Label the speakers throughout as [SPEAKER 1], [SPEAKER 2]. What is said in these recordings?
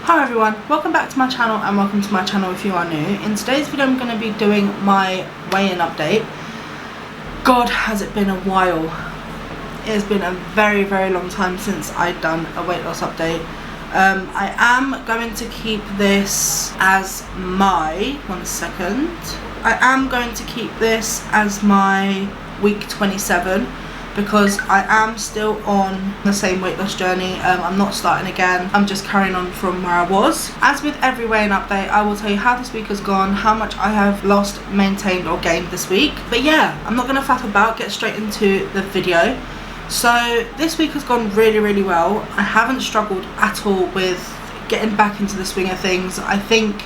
[SPEAKER 1] Hi everyone, welcome back to my channel and welcome to my channel if you are new. In today's video I'm going to be doing my weigh-in update. God, has it been a while. It has been a very long time since I've done a weight loss update. I am going to keep this as my, I am going to keep this as my week 27 because I am still on the same weight loss journey. I'm not starting again, I'm just carrying on from where I was. As with every weigh-in update, I will tell you how this week has gone, how much I have lost, maintained or gained this week. But yeah, I'm not going to faff about, get straight into the video. So this week has gone really well. I haven't struggled at all with getting back into the swing of things. I think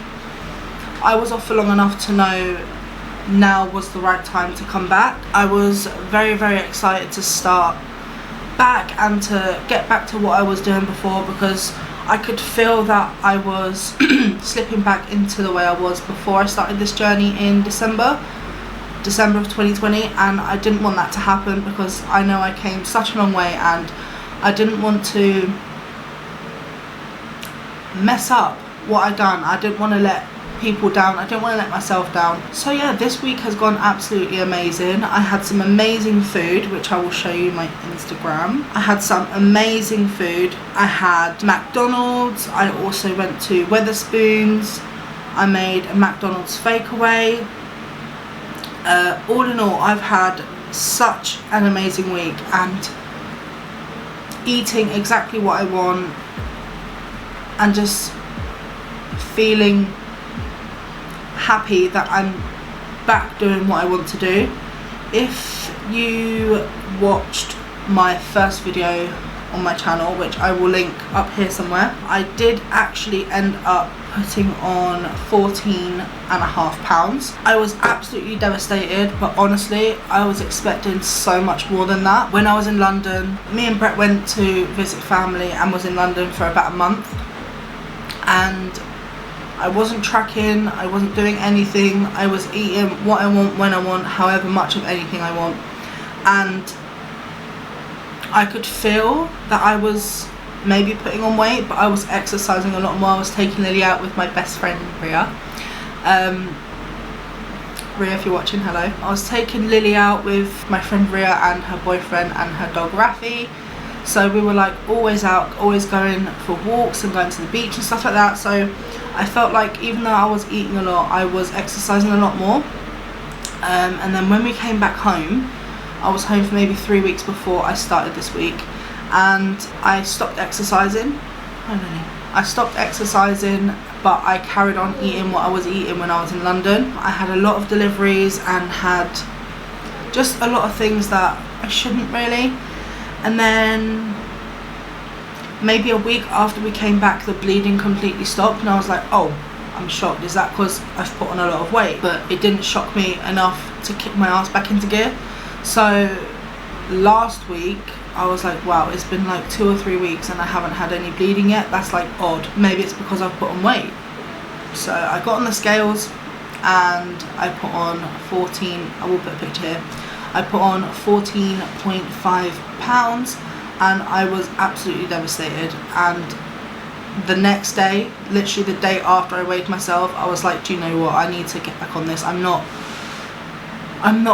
[SPEAKER 1] I was off for long enough to know now was the right time to come back. I was very excited to start back and to get back to what I was doing before, because I could feel that I was slipping back into the way I was before I started this journey in December of 2020, and I didn't want that to happen because I know I came such a long way and I didn't want to mess up what I'd done. I didn't want to let people down, I didn't want to let myself down. So yeah, this week has gone absolutely amazing. I had some amazing food, which I will show you my Instagram. I had some amazing food. I had McDonald's, I also went to Wetherspoons, I made a McDonald's fakeaway. All in all, I've had such an amazing week and eating exactly what I want and just feeling happy that I'm back doing what I want to do. If you watched my first video on my channel, which I will link up here somewhere, I did actually end up putting on 14.5 pounds. I was absolutely devastated, but honestly I was expecting so much more than that. When I was in London, me and Brett went to visit family and was in London for about a month, and I wasn't tracking, I wasn't doing anything, I was eating what I want, when I want, however much of anything I want, and I could feel that I was maybe putting on weight, but I was exercising a lot more. I was taking Lily out with my best friend Ria. Ria, if you're watching, hello. I was taking Lily out with my friend Ria and her boyfriend and her dog Rafi. So we were like always out, always going for walks and going to the beach and stuff like that. So I felt like even though I was eating a lot, I was exercising a lot more. And then when we came back home, I was home for maybe 3 weeks before I started this week, and I stopped exercising. I stopped exercising, but I carried on eating what I was eating when I was in London. I had a lot of deliveries and had just a lot of things that I shouldn't really. And then maybe a week after we came back, the bleeding completely stopped, and I was like, oh, I'm shocked. Is that because I've put on a lot of weight? But it didn't shock me enough to kick my ass back into gear. So last week I was like, wow, it's been like 2 or 3 weeks and I haven't had any bleeding yet. That's like odd. Maybe it's because I've put on weight. So I got on the scales and I put on 14, I will put a picture here, I put on 14.5 pounds, and I was absolutely devastated. And the next day, literally the day after I weighed myself, I was like, do you know what, I need to get back on this. I'm not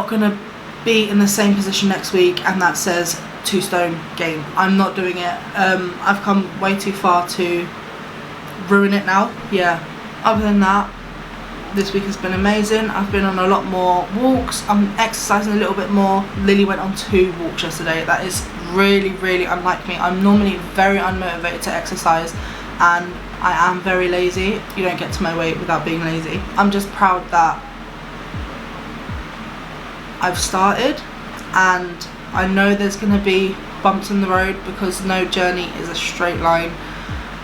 [SPEAKER 1] gonna be in the same position next week and that says 2 stone gain. I'm not doing it. I've come way too far to ruin it now. Yeah, other than that, this week has been amazing. I've been on a lot more walks, I'm exercising a little bit more. Lily went on 2 walks yesterday. That is really unlike me. I'm normally very unmotivated to exercise and I am very lazy. You don't get to my weight without being lazy. I'm just proud that I've started, and I know there's going to be bumps in the road because no journey is a straight line,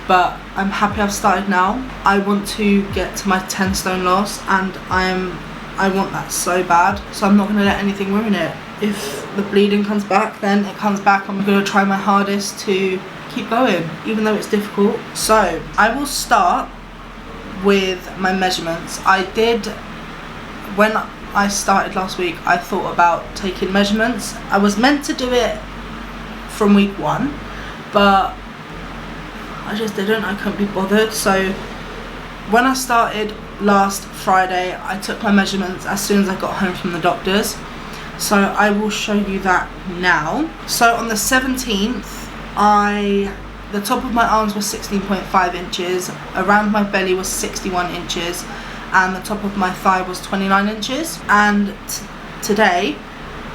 [SPEAKER 1] but I'm happy I've started now. I want to get to my 10 stone loss, and I want that so bad, so I'm not going to let anything ruin it. If the bleeding comes back, then it comes back. I'm going to try my hardest to keep going, even though it's difficult. So I will start with my measurements. When I started last week, I thought about taking measurements. I was meant to do it from week 1, but I just didn't. I couldn't be bothered. So when I started last Friday, I took my measurements as soon as I got home from the doctor's. So I will show you that now. So on the 17th, the top of my arms was 16.5 inches, around my belly was 61 inches, and the top of my thigh was 29 inches. And today,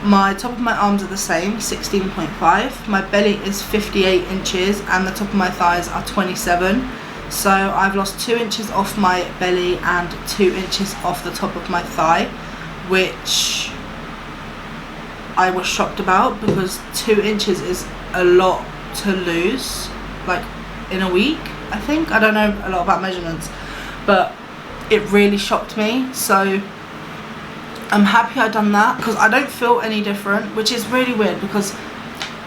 [SPEAKER 1] my top of my arms are the same, 16.5. My belly is 58 inches, and the top of my thighs are 27. So I've lost 2 inches off my belly and 2 inches off the top of my thigh, which I was shocked about, because 2 inches is a lot to lose, like in a week, I think. I don't know a lot about measurements, but it really shocked me. So I'm happy I done that, because I don't feel any different, which is really weird, because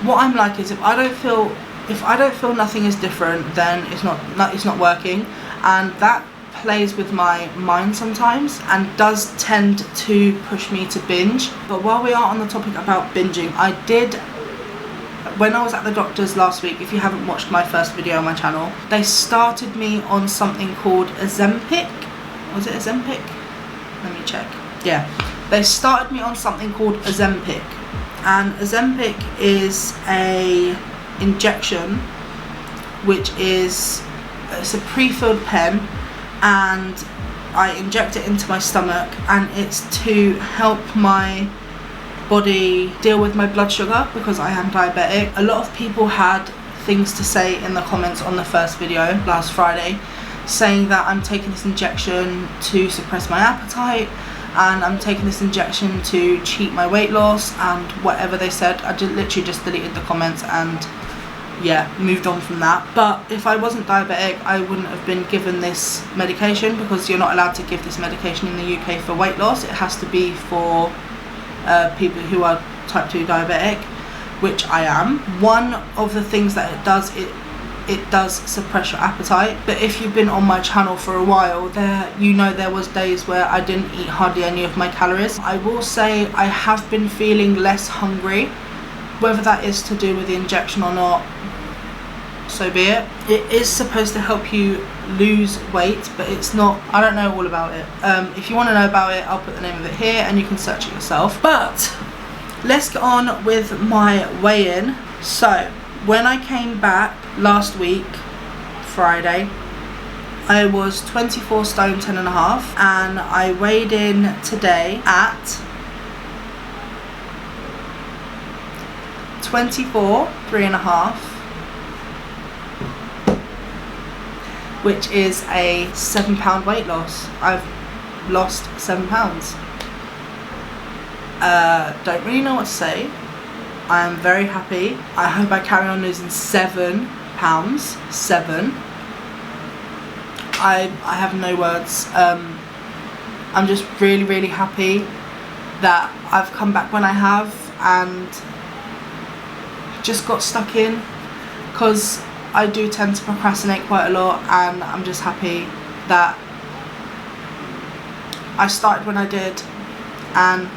[SPEAKER 1] what I'm like is if I don't feel nothing is different, then it's not working, and that plays with my mind sometimes and does tend to push me to binge. But while we are on the topic about binging, when I was at the doctor's last week, if you haven't watched my first video on my channel, they started me on something called Ozempic. Was it Ozempic? Let me check. Yeah, they started me on something called Ozempic, and Ozempic is a injection, which it's a pre-filled pen, and I inject it into my stomach, and it's to help my body deal with my blood sugar, because I am diabetic. A lot of people had things to say in the comments on the first video last Friday, saying that I'm taking this injection to suppress my appetite, and I'm taking this injection to cheat my weight loss, and whatever they said. I literally just deleted the comments and yeah, moved on from that. But if I wasn't diabetic, I wouldn't have been given this medication, because you're not allowed to give this medication in the UK for weight loss. It has to be for people who are type 2 diabetic, which I am. One of the things that it does suppress your appetite. But if you've been on my channel for a while, there was days where I didn't eat hardly any of my calories. I will say I have been feeling less hungry. Whether that is to do with the injection or not, so be it. It is supposed to help you lose weight, but it's not. I don't know all about it. If you want to know about it, I'll put the name of it here and you can search it yourself. But let's get on with my weigh-in. So when I came back last week, Friday, I was 24 stone 10 and a half, and I weighed in today at 24 3 and a half, which is a £7 weight loss. I've lost £7. Don't really know what to say. I am very happy. I hope I carry on losing £7. I have no words. I'm just really happy that I've come back when I have, and just got stuck in, because I do tend to procrastinate quite a lot, and I'm just happy that I started when I did, and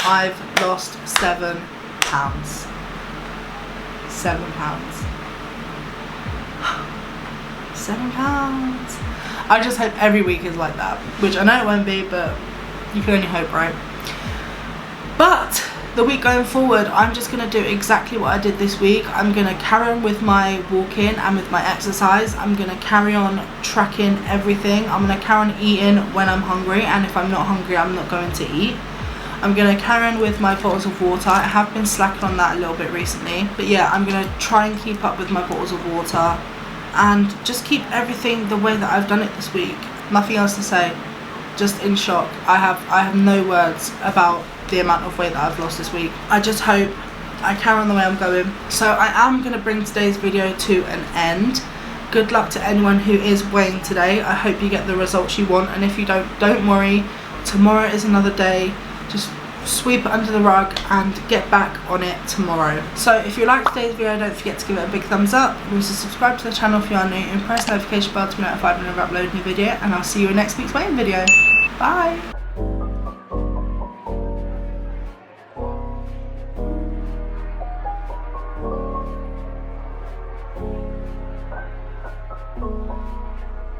[SPEAKER 1] I've lost £7. £7. £7. I just hope every week is like that, which I know it won't be, but you can only hope, right? But the week going forward, I'm just going to do exactly what I did this week. I'm going to carry on with my walking and with my exercise. I'm going to carry on tracking everything. I'm going to carry on eating when I'm hungry, and if I'm not hungry, I'm not going to eat. I'm going to carry on with my bottles of water. I have been slacking on that a little bit recently, but yeah, I'm going to try and keep up with my bottles of water and just keep everything the way that I've done it this week. Nothing else to say. Just in shock. I have no words about the amount of weight that I've lost this week. I just hope I carry on the way I'm going. So I am going to bring today's video to an end. Good luck to anyone who is weighing today. I hope you get the results you want, and if you don't worry. Tomorrow is another day. Just sweep it under the rug and get back on it tomorrow. So if you liked today's video, don't forget to give it a big thumbs up. Also subscribe to the channel if you are new, and press the notification bell to be notified when I upload a new video, and I'll see you in next week's weighing video. Bye!